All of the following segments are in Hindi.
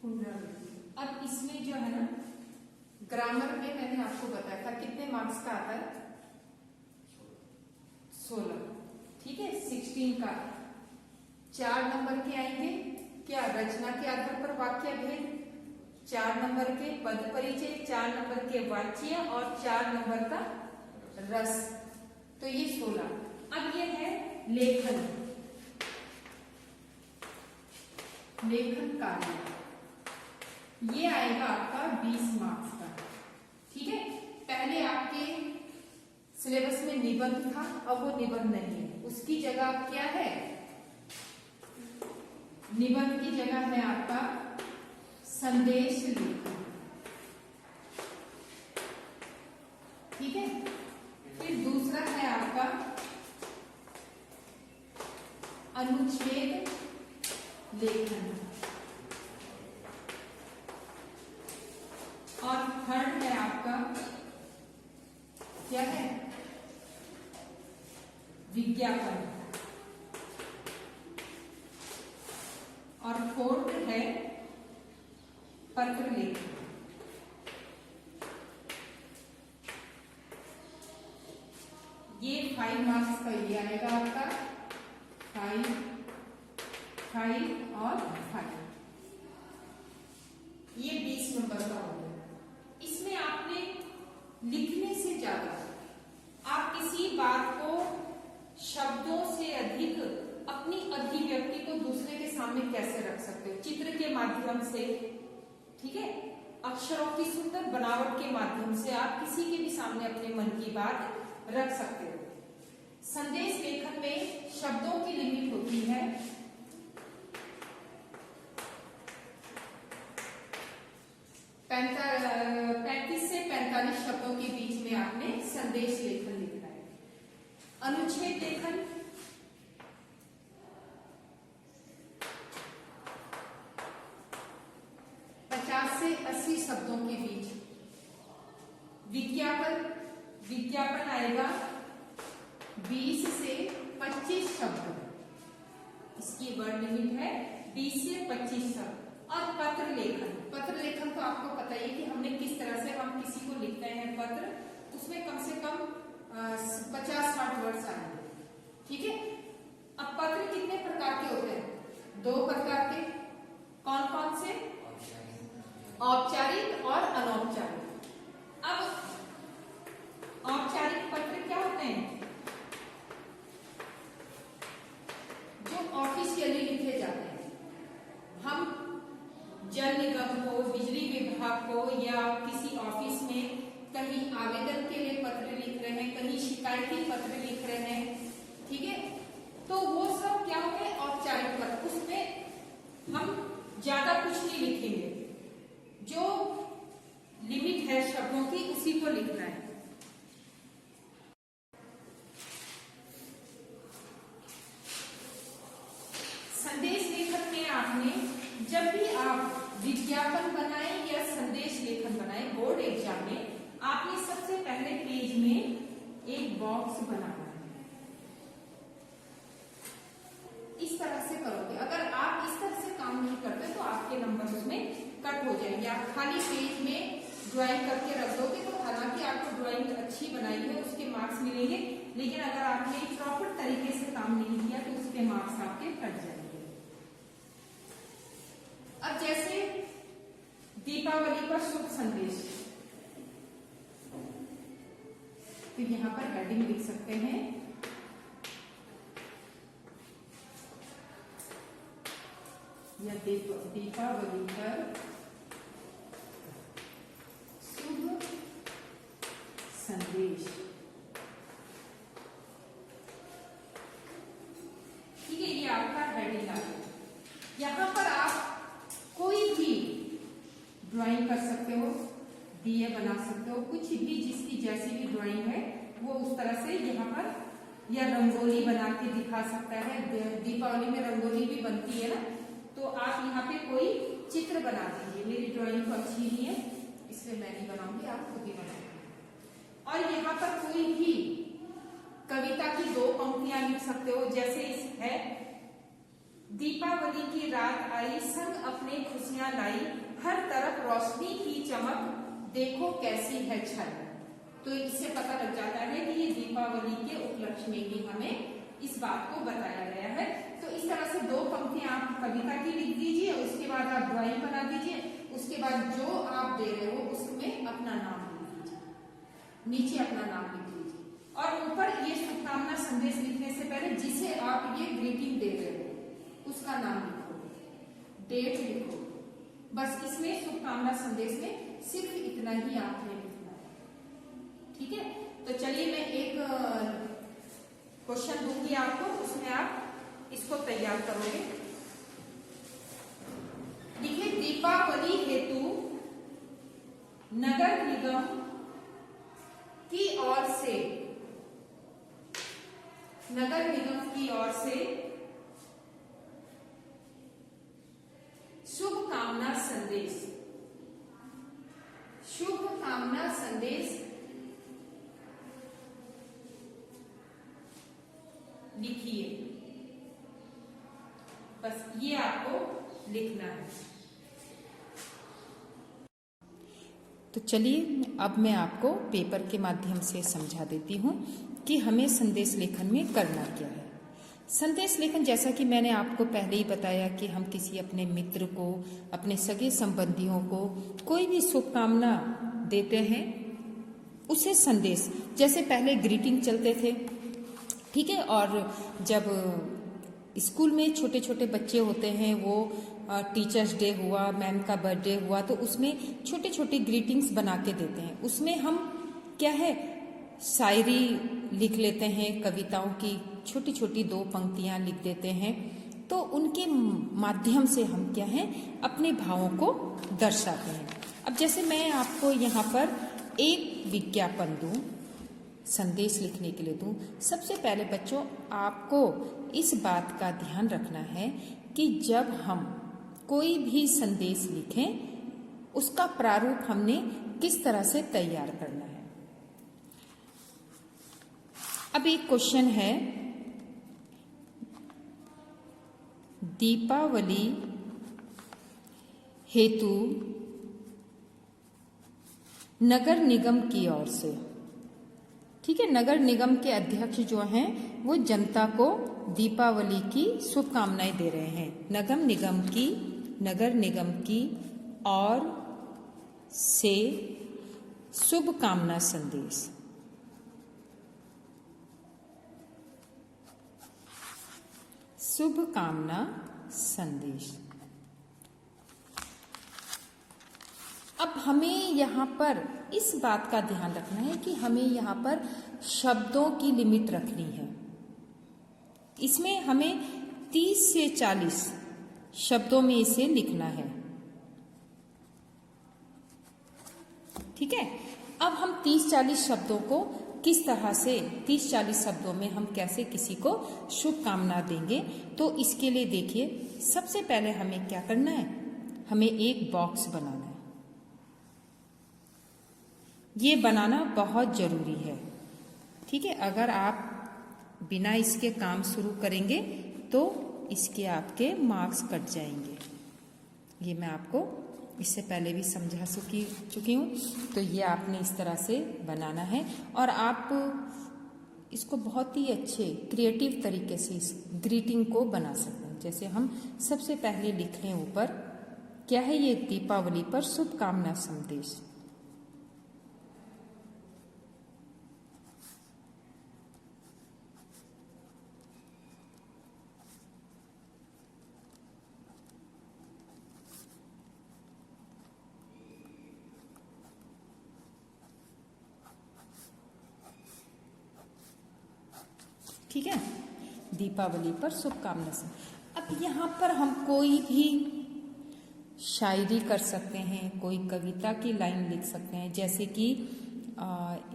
अब इसमें जो है ना, ग्रामर में मैंने आपको बताया था कितने मार्क्स का आता है, 16। ठीक है, 16 का 4 नंबर के आएंगे क्या, रचना के आधार पर वाक्य भेद, 4 नंबर के पद परिचय, 4 नंबर के वाच्य और 4 नंबर का रस। तो ये 16। अब ये है लेखन, लेखन कार्य, ये आएगा आपका 20 मार्क्स का। ठीक है, पहले आपके सिलेबस में निबंध था, अब वो निबंध नहीं है, उसकी जगह अब क्या है, निबंध की जगह है आपका संदेश लेखन। ठीक है, फिर दूसरा है आपका अनुच्छेद लेखन, और थर्ड है आपका क्या है, विज्ञापन, और फोर्थ है पत्र लेखन। ये 5 मार्क्स का ये आएगा आपका, 5, 5 और 5, ये 20 नंबर का हो गया। इसमें आपने लिखने से ज्यादा आप किसी बात को शब्दों से अधिक अपनी अभिव्यक्ति को दूसरे के सामने कैसे रख सकते हो, चित्र के माध्यम से, ठीक है, अक्षरों की सुंदर बनावट के माध्यम से आप किसी के भी सामने अपने मन की बात रख सकते हो। संदेश लेखन में शब्दों की लिमिट होती है 35 से 45 शब्दों के बीच में आपने संदेश लेखन लिखना है। अनुच्छेद लेखन से 80 शब्दों के बीच। विज्ञापन, विज्ञापन आएगा 20 से 25 शब्द, इसकी वर्ड लिमिट है 20 से 25 शब्द। और पत्र लेखन, पत्र लेखन तो आपको पता ही है कि हमने किस तरह से हम किसी को लिखते हैं पत्र, उसमें कम से कम 50-60 वर्ड्स आएंगे। ठीक है, अब पत्र कितने प्रकार के होते हैं, 2 प्रकार के, कौन कौन से, औपचारिक और अनौपचारिक। अब औपचारिक पत्र क्या होते हैं, जो ऑफिशियली लिखे जाते हैं। हम जल निगम को, बिजली विभाग को, या किसी ऑफिस में कहीं आवेदन के लिए पत्र लिख रहे हैं, कहीं शिकायती पत्र लिख रहे हैं, ठीक है, तो वो सब क्या होते हैं, औपचारिक पत्र। उसमें हम ज्यादा कुछ नहीं लिखेंगे, जो लिमिट है शब्दों की उसी को लिखना है। संदेश लेखन में आपने जब भी आप विज्ञापन बनाए या संदेश लेखन बनाए बोर्ड एग्जाम में, आपने सबसे पहले पेज में एक बॉक्स बनाना है। इस तरह से करोगे, अगर आप इस तरह से काम नहीं करते तो आपके नंबर उसमें कट हो जाएंगे। आप खाली पेज में ड्राइंग करके रख दोगे तो हालांकि आपको ड्राइंग अच्छी बनाई है उसके मार्क्स मिलेंगे, लेकिन अगर आपने प्रॉपर तरीके से काम नहीं किया तो उसके मार्क्स आपके कट जाएंगे। अब जैसे दीपावली का शुभ संदेश, तो यहां पर हेडिंग लिख सकते हैं, या दीपावली पर शुभ संदेश। ठीक है, ये आपका हेडिंग आ गया। यहां पर आप कोई भी ड्राइंग कर सकते हो, दिए बना सकते हो, कुछ भी जिसकी जैसी भी ड्राइंग है वो उस तरह से यहाँ पर, या रंगोली बना के दिखा सकता है। दीपावली में रंगोली भी बनती है ना, तो आप यहाँ पे कोई चित्र बना दीजिए। मेरी ड्राइंग तो अच्छी नहीं है इसलिए मैं नहीं बनाऊंगी, आप खुद ही बनाएंगे। और यहाँ पर कोई भी कविता की 2 पंक्तियां लिख सकते हो, जैसे इस है दीपावली की रात आई, संग अपने खुशियां लाई, हर तरफ रोशनी की चमक, देखो कैसी है छल। तो इससे पता लग जाता है कि ये दीपावली के उपलक्ष्य में ही हमें इस बात को बताया गया है। तो इस तरह से दो पंक्तियां आप कविता की लिख दीजिए, उसके बाद आप ड्राइंग बना दीजिए, उसके बाद जो आप दे रहे हो उसमें अपना नाम लिख दीजिए, नीचे अपना नाम लिख दीजिए, और ऊपर ये शुभकामना संदेश लिखने से पहले जिसे आप ये ग्रीटिंग दे रहे हो उसका नाम लिखो, डेट लिखो। बस इसमें शुभकामना संदेश में सिर्फ इतना ही आपने लिखना है, ठीक है। तो चलिए मैं एक क्वेश्चन दूंगी आपको, उसमें आप इसको तैयार करोगे। लिखिए, दीपावली हेतु नगर निगम की ओर से, नगर निगम की ओर से शुभकामना संदेश, शुभकामना संदेश लिखिए। बस ये आपको लिखना है। तो चलिए अब मैं आपको पेपर के माध्यम से समझा देती हूँ कि हमें संदेश लेखन में करना क्या है। संदेश लेखन, जैसा कि मैंने आपको पहले ही बताया कि हम किसी अपने मित्र को, अपने सगे संबंधियों को कोई भी शुभकामना देते हैं, उसे संदेश, जैसे पहले ग्रीटिंग चलते थे, ठीक है, और जब स्कूल में छोटे छोटे बच्चे होते हैं, वो टीचर्स डे हुआ, मैम का बर्थडे हुआ, तो उसमें छोटे छोटे ग्रीटिंग्स बना के देते हैं। उसमें हम क्या है, शायरी लिख लेते हैं, कविताओं की छोटी छोटी 2 पंक्तियां लिख देते हैं। तो उनके माध्यम से हम क्या है, अपने भावों को दर्शाते हैं। अब जैसे मैं आपको यहाँ पर एक विज्ञापन दूं, संदेश लिखने के लिए दूं। सबसे पहले बच्चों, आपको इस बात का ध्यान रखना है कि जब हम कोई भी संदेश लिखें, उसका प्रारूप हमने किस तरह से तैयार करना है। अब एक क्वेश्चन है, दीपावली हेतु नगर निगम की ओर से, ठीक है, नगर निगम के अध्यक्ष जो हैं वो जनता को दीपावली की शुभकामनाएं दे रहे हैं। नगर निगम की ओर से शुभकामना संदेश, शुभकामना संदेश। अब हमें यहाँ पर इस बात का ध्यान रखना है कि हमें यहाँ पर शब्दों की लिमिट रखनी है। इसमें हमें 30 से 40 शब्दों में इसे लिखना है, ठीक है। अब हम 30-40 शब्दों को किस तरह से, 30-40 शब्दों में हम कैसे किसी को शुभकामना देंगे, तो इसके लिए देखिए, सबसे पहले हमें क्या करना है, हमें एक बॉक्स बनाना है। ये बनाना बहुत जरूरी है, ठीक है। अगर आप बिना इसके काम शुरू करेंगे तो इसके आपके मार्क्स कट जाएंगे। ये मैं आपको इससे पहले भी समझा चुकी हूँ। तो ये आपने इस तरह से बनाना है, और आप इसको बहुत ही अच्छे क्रिएटिव तरीके से इस ग्रीटिंग को बना सकते हैं। जैसे हम सबसे पहले लिख लें ऊपर, क्या है ये, दीपावली पर शुभकामना संदेश। ठीक है, दीपावली पर शुभकामना से। अब यहाँ पर हम कोई भी शायरी कर सकते हैं, कोई कविता की लाइन लिख सकते हैं। जैसे कि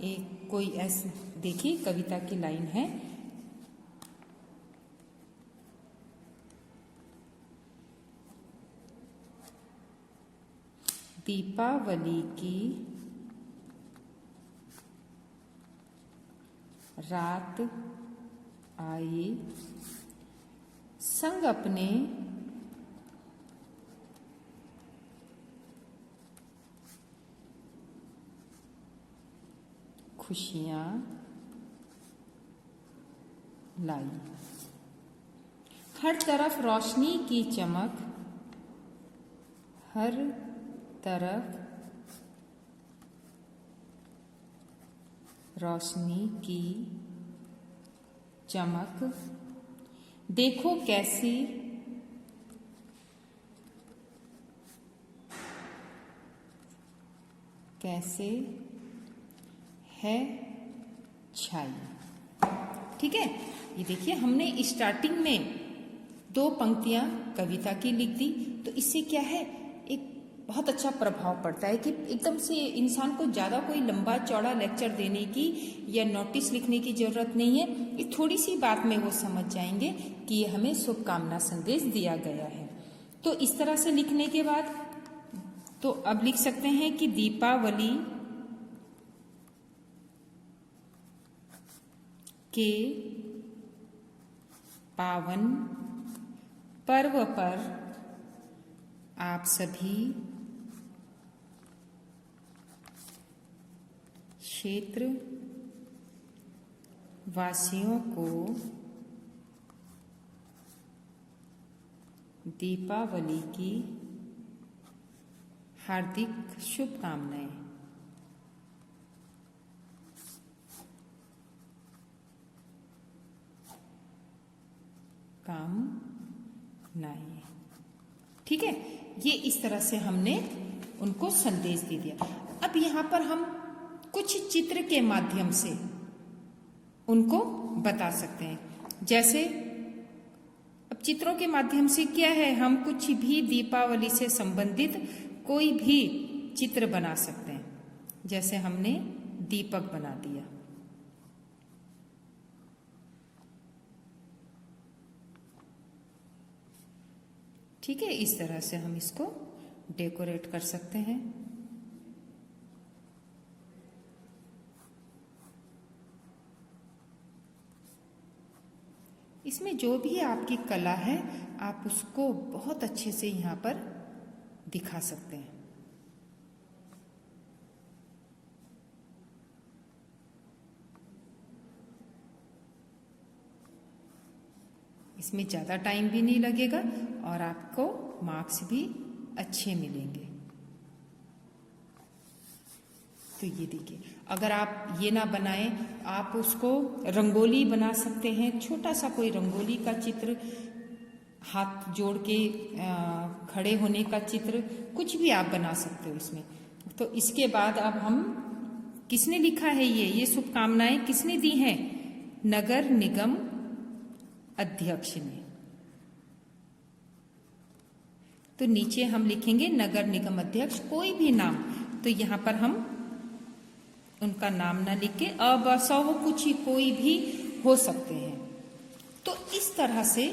एक कोई ऐसी, देखिए कविता की लाइन है, दीपावली की रात आई, संग अपने खुशियां लाई। हर तरफ रोशनी की चमक, हर तरफ रोशनी की चमक, देखो कैसी कैसे है छाई। ठीक है, ये देखिए हमने स्टार्टिंग में 2 पंक्तियां कविता की लिख दी, तो इससे क्या है, एक बहुत अच्छा प्रभाव पड़ता है कि एकदम से इंसान को ज़्यादा कोई लंबा चौड़ा लेक्चर देने की या नोटिस लिखने की जरूरत नहीं है। ये थोड़ी सी बात में वो समझ जाएंगे कि ये हमें शुभकामना संदेश दिया गया है। तो इस तरह से लिखने के बाद तो अब लिख सकते हैं कि दीपावली के पावन पर्व पर आप सभी क्षेत्र वासियों को दीपावली की हार्दिक शुभकामनाएं। ठीक है, ये इस तरह से हमने उनको संदेश दे दिया। अब यहाँ पर हम कुछ चित्र के माध्यम से उनको बता सकते हैं। जैसे अब चित्रों के माध्यम से क्या है, हम कुछ भी दीपावली से संबंधित कोई भी चित्र बना सकते हैं। जैसे हमने दीपक बना दिया, ठीक है, इस तरह से हम इसको डेकोरेट कर सकते हैं। इसमें जो भी आपकी कला है आप उसको बहुत अच्छे से यहाँ पर दिखा सकते हैं। इसमें ज़्यादा टाइम भी नहीं लगेगा और आपको मार्क्स भी अच्छे मिलेंगे। तो ये देखिए, अगर आप ये ना बनाएं, आप उसको रंगोली बना सकते हैं। छोटा सा कोई रंगोली का चित्र, हाथ जोड़ के खड़े होने का चित्र, कुछ भी आप बना सकते हो इसमें। तो इसके बाद अब हम, किसने लिखा है ये शुभकामनाएं किसने दी हैं? नगर निगम अध्यक्ष ने। तो नीचे हम लिखेंगे नगर निगम अध्यक्ष, कोई भी नाम, तो यहाँ पर हम उनका नाम ना लिख के अब सौ कुछ ही कोई भी हो सकते हैं। तो इस तरह से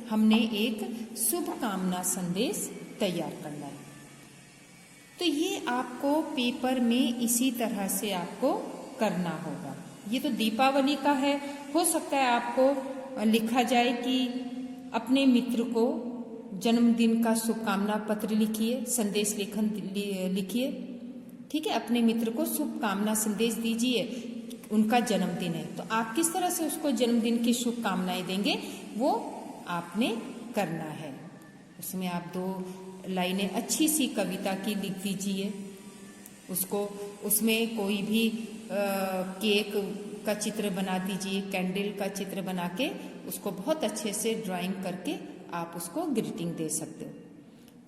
हमने एक शुभकामना संदेश तैयार करना है। तो ये आपको पेपर में इसी तरह से आपको करना होगा। ये तो दीपावली का है, हो सकता है आपको लिखा जाए कि अपने मित्र को जन्मदिन का शुभकामना पत्र लिखिए, संदेश लेखन लिखिए, ठीक है, अपने मित्र को शुभकामना संदेश दीजिए, उनका जन्मदिन है। तो आप किस तरह से उसको जन्मदिन की शुभकामनाएं देंगे वो आपने करना है। उसमें आप 2 लाइनें अच्छी सी कविता की लिख दीजिए, उसको उसमें कोई भी केक का चित्र बना दीजिए, कैंडल का चित्र बना के उसको बहुत अच्छे से ड्राइंग करके आप उसको ग्रीटिंग दे सकते हो।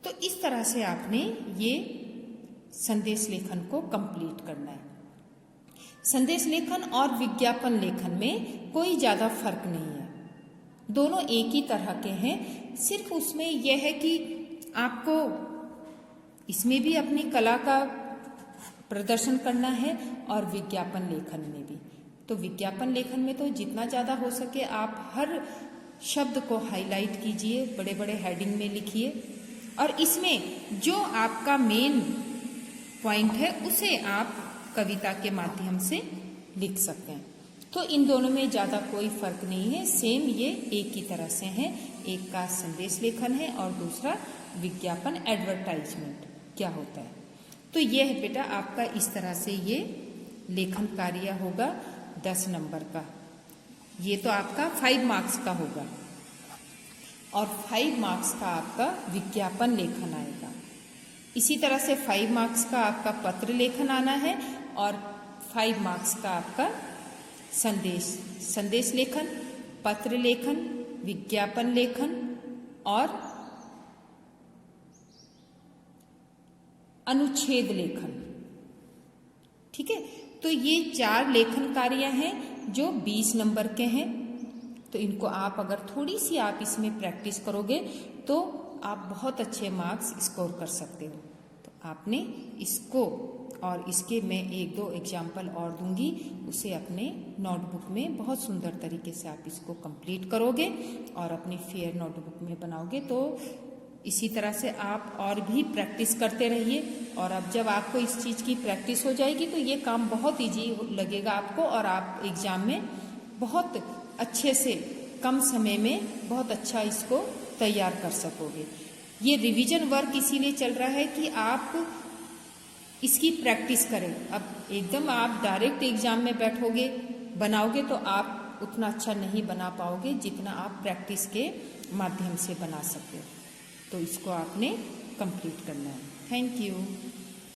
तो इस तरह से आपने ये संदेश लेखन को कंप्लीट करना है। संदेश लेखन और विज्ञापन लेखन में कोई ज्यादा फर्क नहीं है, दोनों एक ही तरह के हैं। सिर्फ उसमें यह है कि आपको इसमें भी अपनी कला का प्रदर्शन करना है और विज्ञापन लेखन में भी। तो विज्ञापन लेखन में तो जितना ज्यादा हो सके आप हर शब्द को हाईलाइट कीजिए, बड़े बड़े हेडिंग में लिखिए, और इसमें जो आपका मेन पॉइंट है उसे आप कविता के माध्यम से लिख सकते हैं। तो तो इन दोनों में ज़्यादा कोई फर्क नहीं है, सेम ये एक ही तरह से हैं। एक का संदेश लेखन है और दूसरा विज्ञापन, एडवर्टाइजमेंट क्या होता है। तो ये है बेटा आपका इस तरह से ये लेखन कार्य होगा 10 नंबर का। ये तो आपका 5 मार्क्स का होगा और 5 मार्क्स का आपका विज्ञापन लेखन आएगा। इसी तरह से 5 मार्क्स का आपका पत्र लेखन आना है और 5 मार्क्स का आपका संदेश लेखन, पत्र लेखन, विज्ञापन लेखन और अनुच्छेद लेखन। ठीक है, तो ये 4 लेखन कार्य हैं जो 20 नंबर के हैं। तो इनको आप अगर थोड़ी सी आप इसमें प्रैक्टिस करोगे तो आप बहुत अच्छे मार्क्स स्कोर कर सकते हो। तो आपने इसको और इसके मैं 1-2 एग्जाम्पल और दूंगी, उसे अपने नोटबुक में बहुत सुंदर तरीके से आप इसको कंप्लीट करोगे और अपनी फेयर नोटबुक में बनाओगे। तो इसी तरह से आप और भी प्रैक्टिस करते रहिए और अब जब आपको इस चीज़ की प्रैक्टिस हो जाएगी तो ये काम बहुत इजी लगेगा आपको और आप एग्ज़ाम में बहुत अच्छे से कम समय में बहुत अच्छा इसको तैयार कर सकोगे। ये रिवीजन वर्क इसीलिए चल रहा है कि आप इसकी प्रैक्टिस करें। अब एकदम आप डायरेक्ट एग्जाम में बैठोगे बनाओगे तो आप उतना अच्छा नहीं बना पाओगे जितना आप प्रैक्टिस के माध्यम से बना सकते हो। तो इसको आपने कंप्लीट करना है। Thank you.